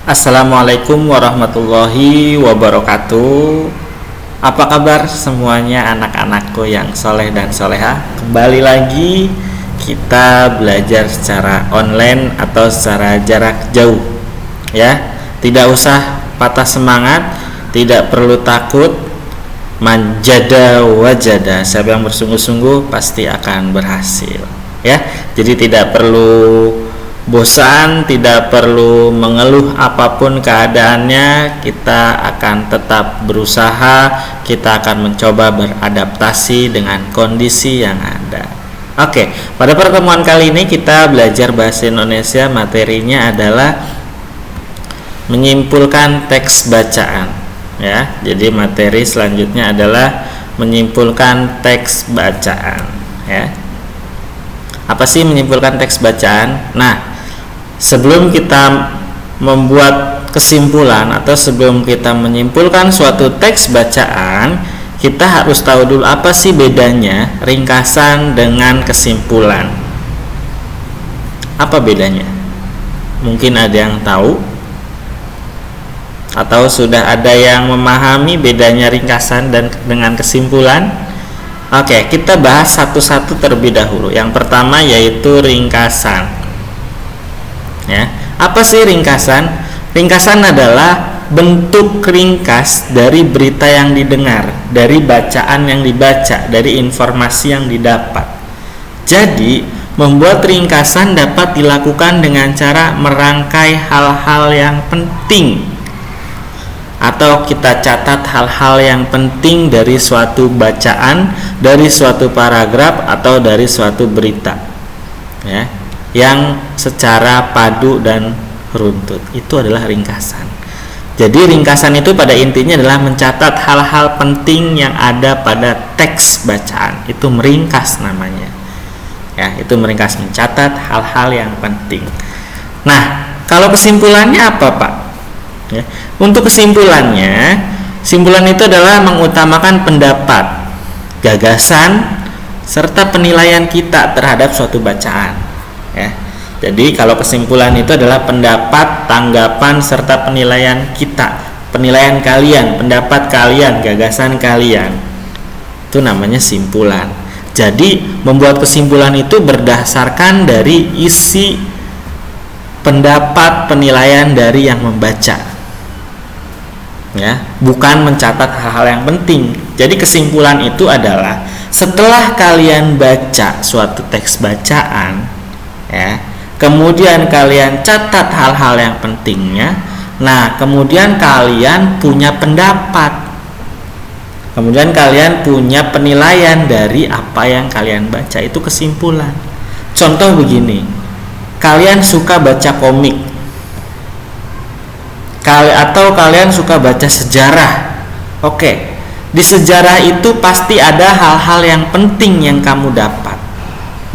Assalamualaikum warahmatullahi wabarakatuh. Apa kabar semuanya anak-anakku yang soleh dan soleha? Kembali lagi kita belajar secara online atau secara jarak jauh, ya. Tidak usah patah semangat, tidak perlu takut. Manjada wajada, siapa yang bersungguh-sungguh pasti akan berhasil, ya. Jadi tidak perlu bosan, tidak perlu mengeluh apapun keadaannya. Kita akan tetap berusaha, kita akan mencoba beradaptasi dengan kondisi yang ada. Oke, pada pertemuan kali ini kita belajar bahasa Indonesia. Materinya adalah menyimpulkan teks bacaan, ya. Jadi materi selanjutnya adalah menyimpulkan teks bacaan, ya. Apa sih menyimpulkan teks bacaan? Nah, sebelum kita membuat kesimpulan atau sebelum kita menyimpulkan suatu teks bacaan, kita harus tahu dulu apa sih bedanya ringkasan dengan kesimpulan. Apa bedanya? Mungkin ada yang tahu atau sudah ada yang memahami bedanya ringkasan dan dengan kesimpulan. Oke, kita bahas satu-satu terlebih dahulu. Yang pertama yaitu ringkasan. Ya, apa sih ringkasan? Ringkasan adalah bentuk ringkas dari berita yang didengar, dari bacaan yang dibaca, dari informasi yang didapat. Jadi, membuat ringkasan dapat dilakukan dengan cara merangkai hal-hal yang penting, atau kita catat hal-hal yang penting dari suatu bacaan, dari suatu paragraf, atau dari suatu berita, ya, yang secara padu dan runtut. Itu adalah ringkasan. Jadi ringkasan itu pada intinya adalah mencatat hal-hal penting yang ada pada teks bacaan. Itu meringkas namanya, ya. Itu meringkas, mencatat hal-hal yang penting. Nah, kalau kesimpulannya apa, Pak? Ya. Untuk kesimpulannya, kesimpulan itu adalah mengutamakan pendapat, gagasan, serta penilaian kita terhadap suatu bacaan, ya. Jadi kalau kesimpulan itu adalah pendapat, tanggapan, serta penilaian kita, penilaian kalian, pendapat kalian, gagasan kalian. Itu namanya simpulan. Jadi membuat kesimpulan itu berdasarkan dari isi pendapat, penilaian dari yang membaca, ya, bukan mencatat hal-hal yang penting. Jadi kesimpulan itu adalah setelah kalian baca suatu teks bacaan, ya, kemudian kalian catat hal-hal yang pentingnya. Nah, kemudian kalian punya pendapat, kemudian kalian punya penilaian dari apa yang kalian baca. Itu kesimpulan. Contoh begini, kalian suka baca komik, atau kalian suka baca sejarah. Oke, di sejarah itu pasti ada hal-hal yang penting yang kamu dapat.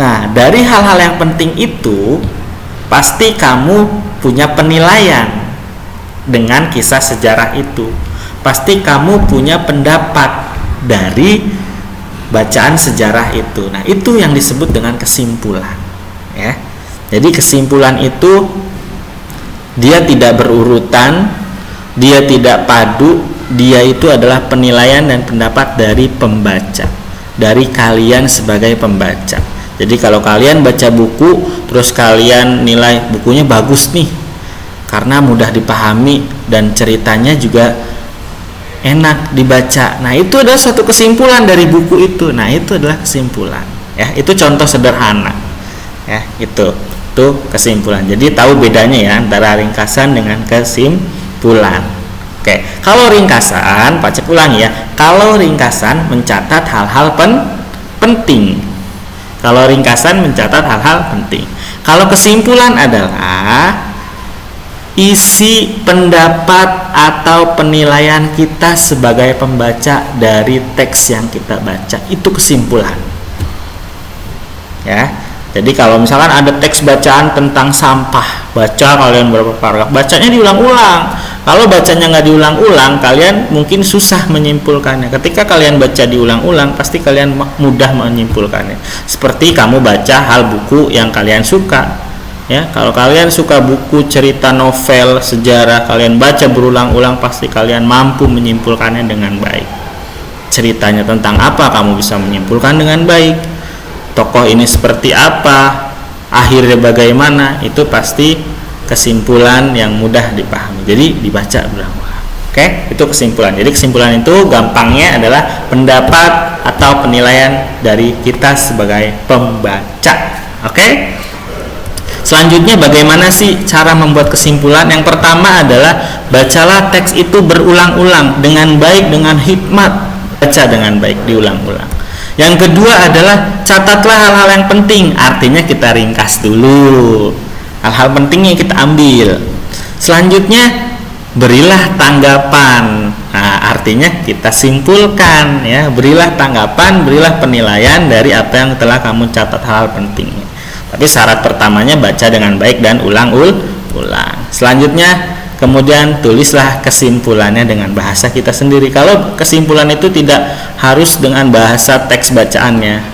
Nah, dari hal-hal yang penting itu pasti kamu punya penilaian dengan kisah sejarah itu. Pasti kamu punya pendapat dari bacaan sejarah itu. Nah, itu yang disebut dengan kesimpulan, ya. Jadi kesimpulan itu dia tidak berurutan, dia tidak padu, dia itu adalah penilaian dan pendapat dari pembaca, dari kalian sebagai pembaca. Jadi kalau kalian baca buku terus kalian nilai bukunya bagus nih karena mudah dipahami dan ceritanya juga enak dibaca. Nah, itu adalah suatu kesimpulan dari buku itu. Nah, itu adalah kesimpulan, ya. Itu contoh sederhana, ya. Itu kesimpulan. Jadi tahu bedanya ya antara ringkasan dengan kesimpulan. Oke, kalau ringkasan, Pak cek ulangi ya. Kalau ringkasan mencatat hal-hal penting. Kalau ringkasan mencatat hal-hal penting. Kalau kesimpulan adalah isi pendapat atau penilaian kita sebagai pembaca dari teks yang kita baca. Itu kesimpulan, ya. Jadi kalau misalkan ada teks bacaan tentang sampah, baca kalian berapa paragraf, bacanya diulang-ulang. Kalau bacanya nggak diulang-ulang, kalian mungkin susah menyimpulkannya. Ketika kalian baca diulang-ulang, pasti kalian mudah menyimpulkannya. Seperti kamu baca hal buku yang kalian suka, Ya, kalau kalian suka buku cerita, novel, sejarah, kalian baca berulang-ulang, pasti kalian mampu menyimpulkannya dengan baik. Ceritanya tentang apa, kamu bisa menyimpulkan dengan baik. Tokoh ini seperti apa, akhirnya bagaimana, itu pasti kesimpulan yang mudah dipahami. Jadi dibaca berulang-ulang. Oke, itu kesimpulan. Jadi kesimpulan itu gampangnya adalah pendapat atau penilaian dari kita sebagai pembaca. Oke. Selanjutnya, bagaimana sih cara membuat kesimpulan? Yang pertama adalah bacalah teks itu berulang-ulang dengan baik, dengan hikmat. Baca dengan baik, diulang-ulang. Yang kedua adalah catatlah hal-hal yang penting. Artinya kita ringkas dulu. Hal-hal pentingnya kita ambil. Selanjutnya, berilah tanggapan. Nah, artinya kita simpulkan, ya. Berilah tanggapan, berilah penilaian dari apa yang telah kamu catat hal pentingnya. Tapi syarat pertamanya baca dengan baik dan ulang-ulang. Selanjutnya, kemudian tulislah kesimpulannya dengan bahasa kita sendiri. Kalau kesimpulan itu tidak harus dengan bahasa teks bacaannya,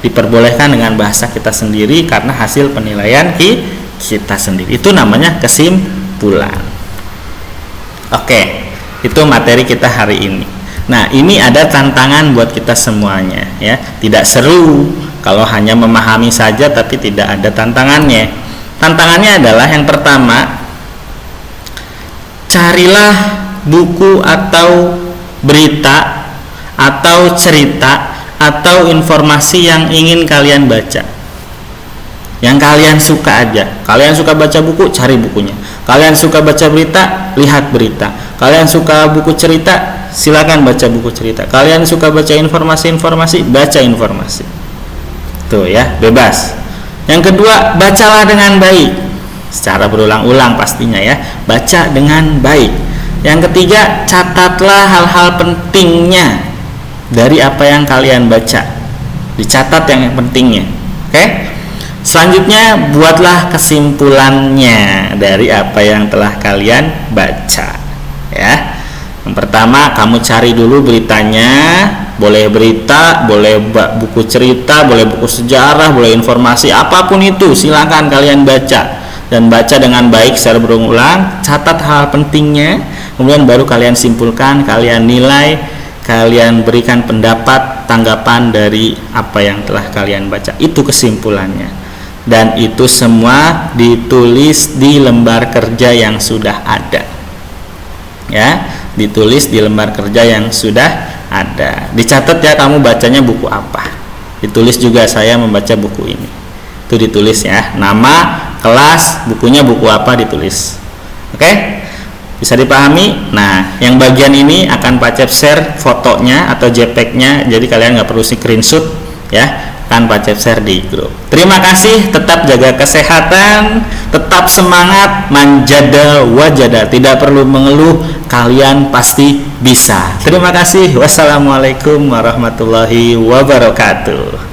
diperbolehkan dengan bahasa kita sendiri karena hasil penilaian kita sendiri. Itu namanya kesimpulan. Oke, itu materi kita hari ini. Nah, ini ada tantangan buat kita semuanya, ya. Tidak seru kalau hanya memahami saja tapi tidak ada tantangannya. Tantangannya adalah yang pertama, carilah buku atau berita atau cerita atau informasi yang ingin kalian baca, yang kalian suka aja. Kalian suka baca buku, cari bukunya. Kalian suka baca berita, lihat berita. Kalian suka buku cerita, silakan baca buku cerita. Kalian suka baca informasi-informasi, baca informasi. Tuh ya, bebas. Yang kedua, bacalah dengan baik, secara berulang-ulang pastinya, ya. Baca dengan baik. Yang ketiga, catatlah hal-hal pentingnya dari apa yang kalian baca. Dicatat yang pentingnya. Oke? Selanjutnya, buatlah kesimpulannya dari apa yang telah kalian baca, ya. Yang pertama, kamu cari dulu beritanya. Boleh berita, boleh buku cerita, boleh buku sejarah, boleh informasi, apapun itu silakan kalian baca, dan baca dengan baik secara berulang. Catat hal pentingnya, kemudian baru kalian simpulkan, kalian nilai, kalian berikan pendapat, tanggapan dari apa yang telah kalian baca. Itu kesimpulannya, dan itu semua ditulis di lembar kerja yang sudah ada, ya. Ditulis di lembar kerja yang sudah ada. Dicatat ya, kamu bacanya buku apa. Ditulis juga, saya membaca buku ini. Itu ditulis ya, nama, kelas, bukunya buku apa, ditulis. Oke? Bisa dipahami? Nah, yang bagian ini akan Pak Cep share fotonya atau JPEG-nya, jadi kalian nggak perlu screenshot, ya. Akan Pak Cep share di grup. Terima kasih, tetap jaga kesehatan, tetap semangat, manjada wajada, tidak perlu mengeluh, kalian pasti bisa. Terima kasih. Wassalamualaikum warahmatullahi wabarakatuh.